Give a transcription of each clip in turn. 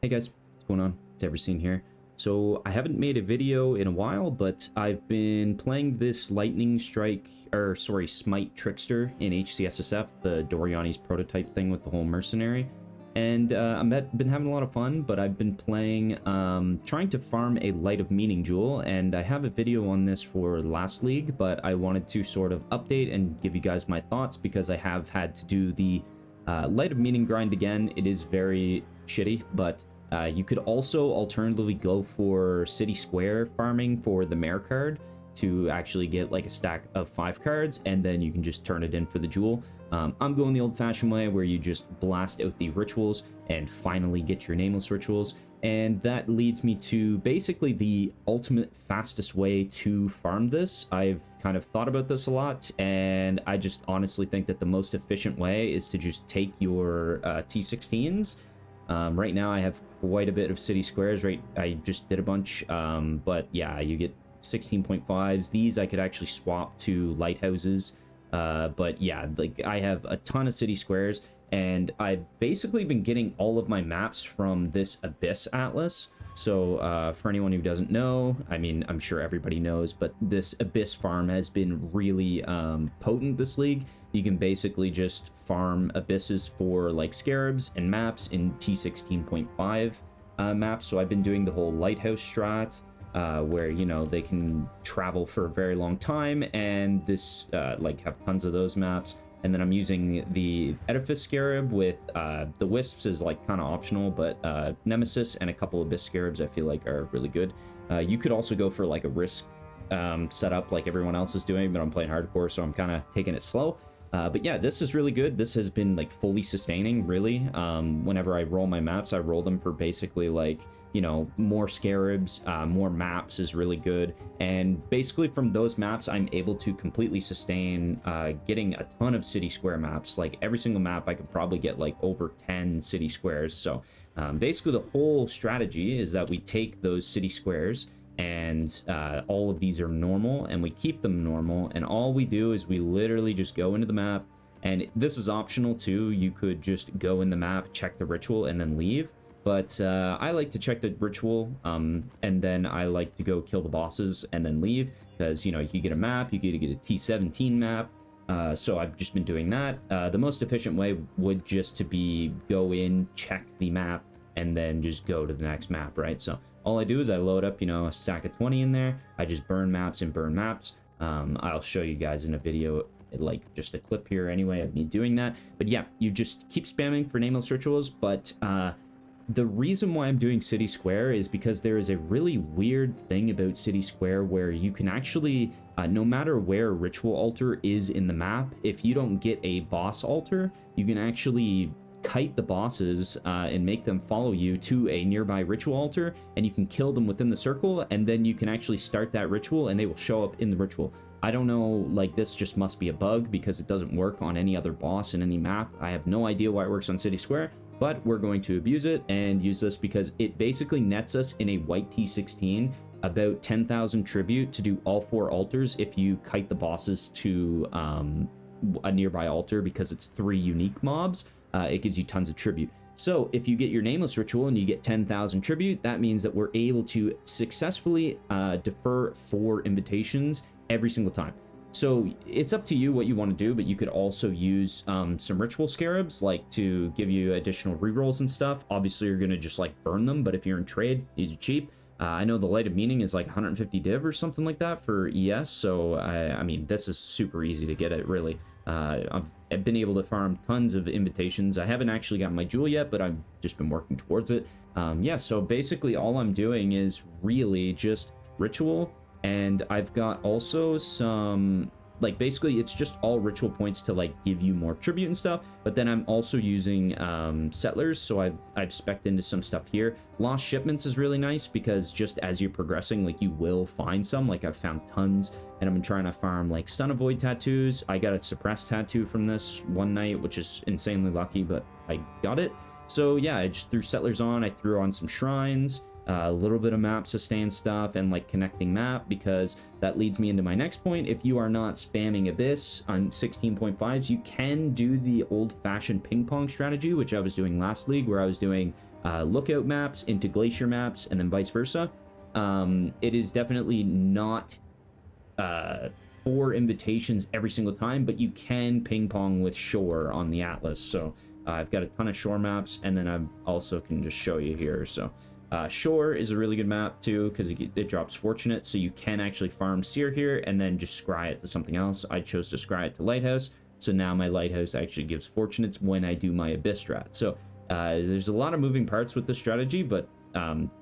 Hey guys, what's going on? It's Everseen here. So I haven't made a video in a while, but I've been playing this Smite Trickster in HCSSF, the Doriani's prototype thing with the whole mercenary. And I've been having a lot of fun, but I've been playing, trying to farm a Light of Meaning jewel, and I have a video on this for last league, but I wanted to sort of update and give you guys my thoughts because I have had to do the Light of Meaning grind again. It is very shitty, but you could also alternatively go for City Square farming for the Mayor card to actually get like a stack of 5 cards, and then you can just turn it in for the jewel. I'm going the old-fashioned way where you just blast out the rituals and finally get your Nameless rituals, and that leads me to basically the ultimate fastest way to farm this. I've kind of thought about this a lot, and I just honestly think that the most efficient way is to just take your T16s. Right now I have quite a bit of City Squares, right? I just did a bunch, but yeah, you get 16.5s. These I could actually swap to lighthouses, but yeah, like I have a ton of City Squares, and I've basically been getting all of my maps from this Abyss Atlas. So for anyone who doesn't know, I mean, I'm sure everybody knows, but this Abyss farm has been really potent this league. You can basically just farm abysses for like scarabs and maps in T16.5 maps. So I've been doing the whole lighthouse strat, where, you know, they can travel for a very long time, and this like have tons of those maps. And then I'm using the Edifice Scarab with the Wisps is like kind of optional, but Nemesis and a couple of Abyss Scarabs I feel like are really good. You could also go for like a risk setup like everyone else is doing, but I'm playing hardcore, so I'm kind of taking it slow. But yeah, this is really good. This has been like fully sustaining, really. Whenever I roll my maps, I roll them for basically like, you know, more scarabs, more maps is really good. And basically from those maps, I'm able to completely sustain getting a ton of City Square maps. Like every single map, I could probably get like over 10 City Squares. So basically the whole strategy is that we take those City Squares, and all of these are normal, and we keep them normal, and all we do is we literally just go into the map, and this is optional too. You could just go in the map, check the ritual, and then leave, but I like to check the ritual, and then I like to go kill the bosses and then leave, because, you know, you get a map, you get a T17 map, so I've just been doing that. The most efficient way would just to be go in, check the map, and then just go to the next map, right? So all I do is I load up, you know, a stack of 20 in there. I just burn maps and burn maps. I'll show you guys in a video, like just a clip here anyway of me doing that. But yeah, you just keep spamming for Nameless rituals. But the reason why I'm doing City Square is because there is a really weird thing about City Square where you can actually, no matter where ritual altar is in the map, if you don't get a boss altar, you can actually kite the bosses and make them follow you to a nearby ritual altar, and you can kill them within the circle, and then you can actually start that ritual and they will show up in the ritual. I don't know, like this just must be a bug because it doesn't work on any other boss in any map. I have no idea why it works on City Square, but we're going to abuse it and use this because it basically nets us in a white T16 about 10,000 tribute to do all 4 altars if you kite the bosses to a nearby altar, because it's 3 unique mobs. It gives you tons of tribute. So if you get your Nameless ritual and you get 10,000 tribute, that means that we're able to successfully defer 4 invitations every single time. So it's up to you what you want to do, but you could also use some ritual scarabs, like to give you additional rerolls and stuff. Obviously you're going to just like burn them, but if you're in trade, these are cheap. I know the Light of Meaning is like 150 div or something like that for ES, so I mean, this is super easy to get it, really. I've been able to farm tons of invitations. I haven't actually gotten my jewel yet, but I've just been working towards it. Yeah, so basically all I'm doing is really just ritual, and I've got also some, like, basically it's just all ritual points to like give you more tribute and stuff, but then I'm also using settlers, so I've spec'd into some stuff here. Lost shipments is really nice because just as you're progressing, like, you will find some. Like, I've found tons, and I've been trying to farm like stun avoid tattoos. I got a suppressed tattoo from this one night, which is insanely lucky, but I got it. So yeah, I just threw settlers on. I threw on some shrines, a little bit of map sustain stuff, and like connecting map, because that leads me into my next point. If you are not spamming Abyss on 16.5s, you can do the old-fashioned ping pong strategy, which I was doing last league, where I was doing lookout maps into glacier maps, and then vice versa. It is definitely not 4 invitations every single time, but you can ping pong with shore on the atlas. So I've got a ton of shore maps, and then I also can just show you here. So shore is a really good map too, because it drops fortunate, so you can actually farm seer here and then just scry it to something else. I chose to scry it to lighthouse, so now my lighthouse actually gives fortunates when I do my abyss strat. So there's a lot of moving parts with this strategy, but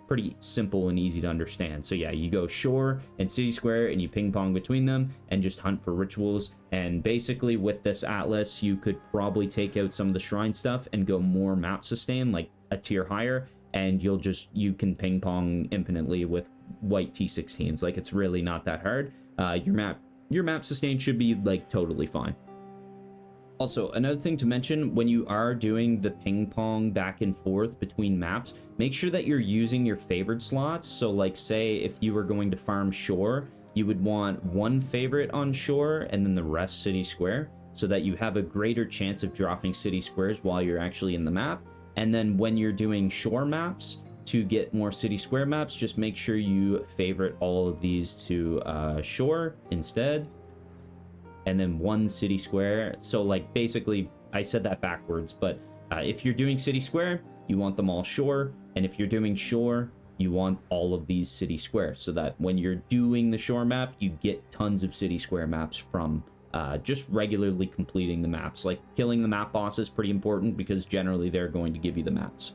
pretty simple and easy to understand. So yeah, you go shore and city square and you ping pong between them and just hunt for rituals. And basically with this atlas, you could probably take out some of the shrine stuff and go more map sustain, like a tier higher, and you can ping pong infinitely with white T16s. Like, it's really not that hard. Your map sustain should be like totally fine. Also, another thing to mention, when you are doing the ping pong back and forth between maps, make sure that you're using your favored slots. So like, say if you were going to farm shore, you would want 1 favorite on shore and then the rest city square, so that you have a greater chance of dropping city squares while you're actually in the map. And then when you're doing shore maps, to get more city square maps, just make sure you favorite all of these to shore instead, and then 1 city square. So like, basically I said that backwards, but if you're doing city square, you want them all shore, and if you're doing shore, you want all of these city square, so that when you're doing the shore map, you get tons of city square maps from just regularly completing the maps. Like, killing the map boss is pretty important, because generally they're going to give you the maps.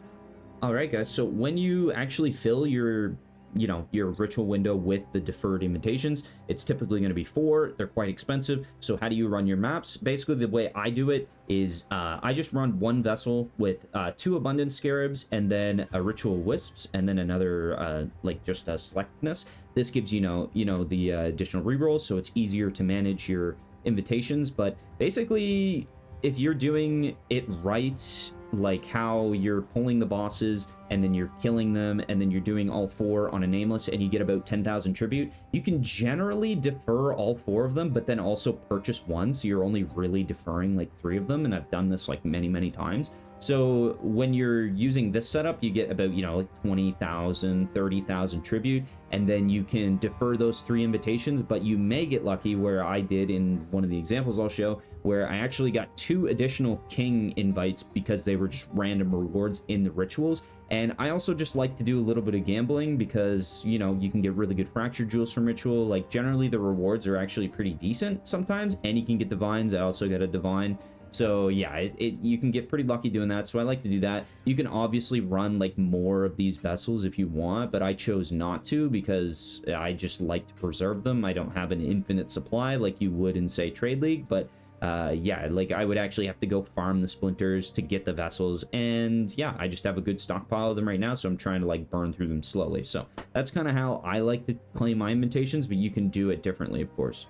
All right, guys, so when you actually fill your ritual window with the deferred invitations, it's typically going to be 4. They're quite expensive. So how do you run your maps? Basically, the way I do it is I just run 1 vessel with 2 abundance scarabs, and then a ritual wisps, and then another like just a selectness. This gives the additional rerolls, so it's easier to manage your invitations. But basically, if you're doing it right, like how you're pulling the bosses and then you're killing them, and then you're doing all 4 on a nameless, and you get about 10,000 tribute, you can generally defer all 4 of them, but then also purchase 1, so you're only really deferring like 3 of them. And I've done this like many times. So when you're using this setup, you get about like 20,000, 30,000 tribute, and then you can defer those 3 invitations. But you may get lucky, where I did in one of the examples I'll show, where I actually got 2 additional king invites because they were just random rewards in the rituals. And I also just like to do a little bit of gambling, because you can get really good fracture jewels from ritual. Like, generally the rewards are actually pretty decent sometimes, and you can get divines. I also got a divine. So yeah, you can get pretty lucky doing that, so I like to do that. You can obviously run like more of these vessels if you want, but I chose not to, because I just like to preserve them. I don't have an infinite supply like you would in, say, Trade League, but yeah, like I would actually have to go farm the splinters to get the vessels, and yeah, I just have a good stockpile of them right now, so I'm trying to like burn through them slowly. So that's kind of how I like to claim my invitations, but you can do it differently, of course.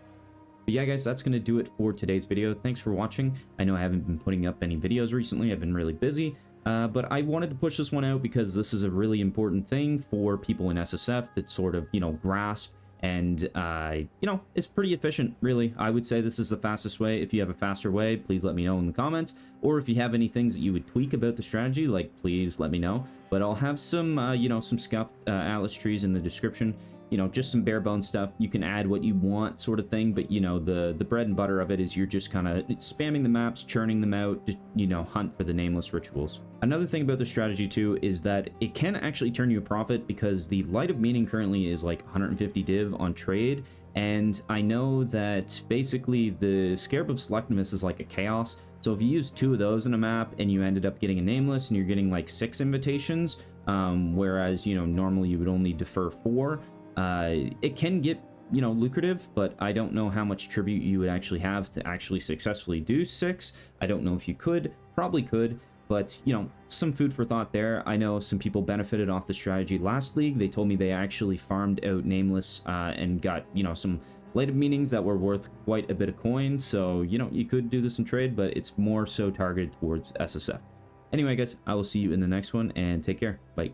But yeah, guys, that's going to do it for today's video. Thanks for watching. I know I haven't been putting up any videos recently. I've been really busy, but I wanted to push this one out because this is a really important thing for people in SSF that sort of, grasp, and, it's pretty efficient, really. I would say this is the fastest way. If you have a faster way, please let me know in the comments. Or if you have any things that you would tweak about the strategy, like, please let me know. But I'll have some, some scuffed atlas trees in the description. Just some bare bone stuff. You can add what you want, sort of thing, but the bread and butter of it is you're just kind of spamming the maps, churning them out, just hunt for the nameless rituals. Another thing about the strategy too is that it can actually turn you a profit, because the Light of Meaning currently is like 150 div on trade, and I know that basically the Scarab of Selectiveness is like a chaos. So if you use 2 of those in a map and you ended up getting a nameless and you're getting like 6 invitations, whereas normally you would only defer 4. It can get, lucrative, but I don't know how much tribute you would actually have to actually successfully do 6. I don't know if you could, probably could, but, some food for thought there. I know some people benefited off the strategy last league. They told me they actually farmed out Nameless, and got, some Light of Meanings that were worth quite a bit of coin. So, you could do this in trade, but it's more so targeted towards SSF. Anyway, guys, I will see you in the next one, and take care. Bye.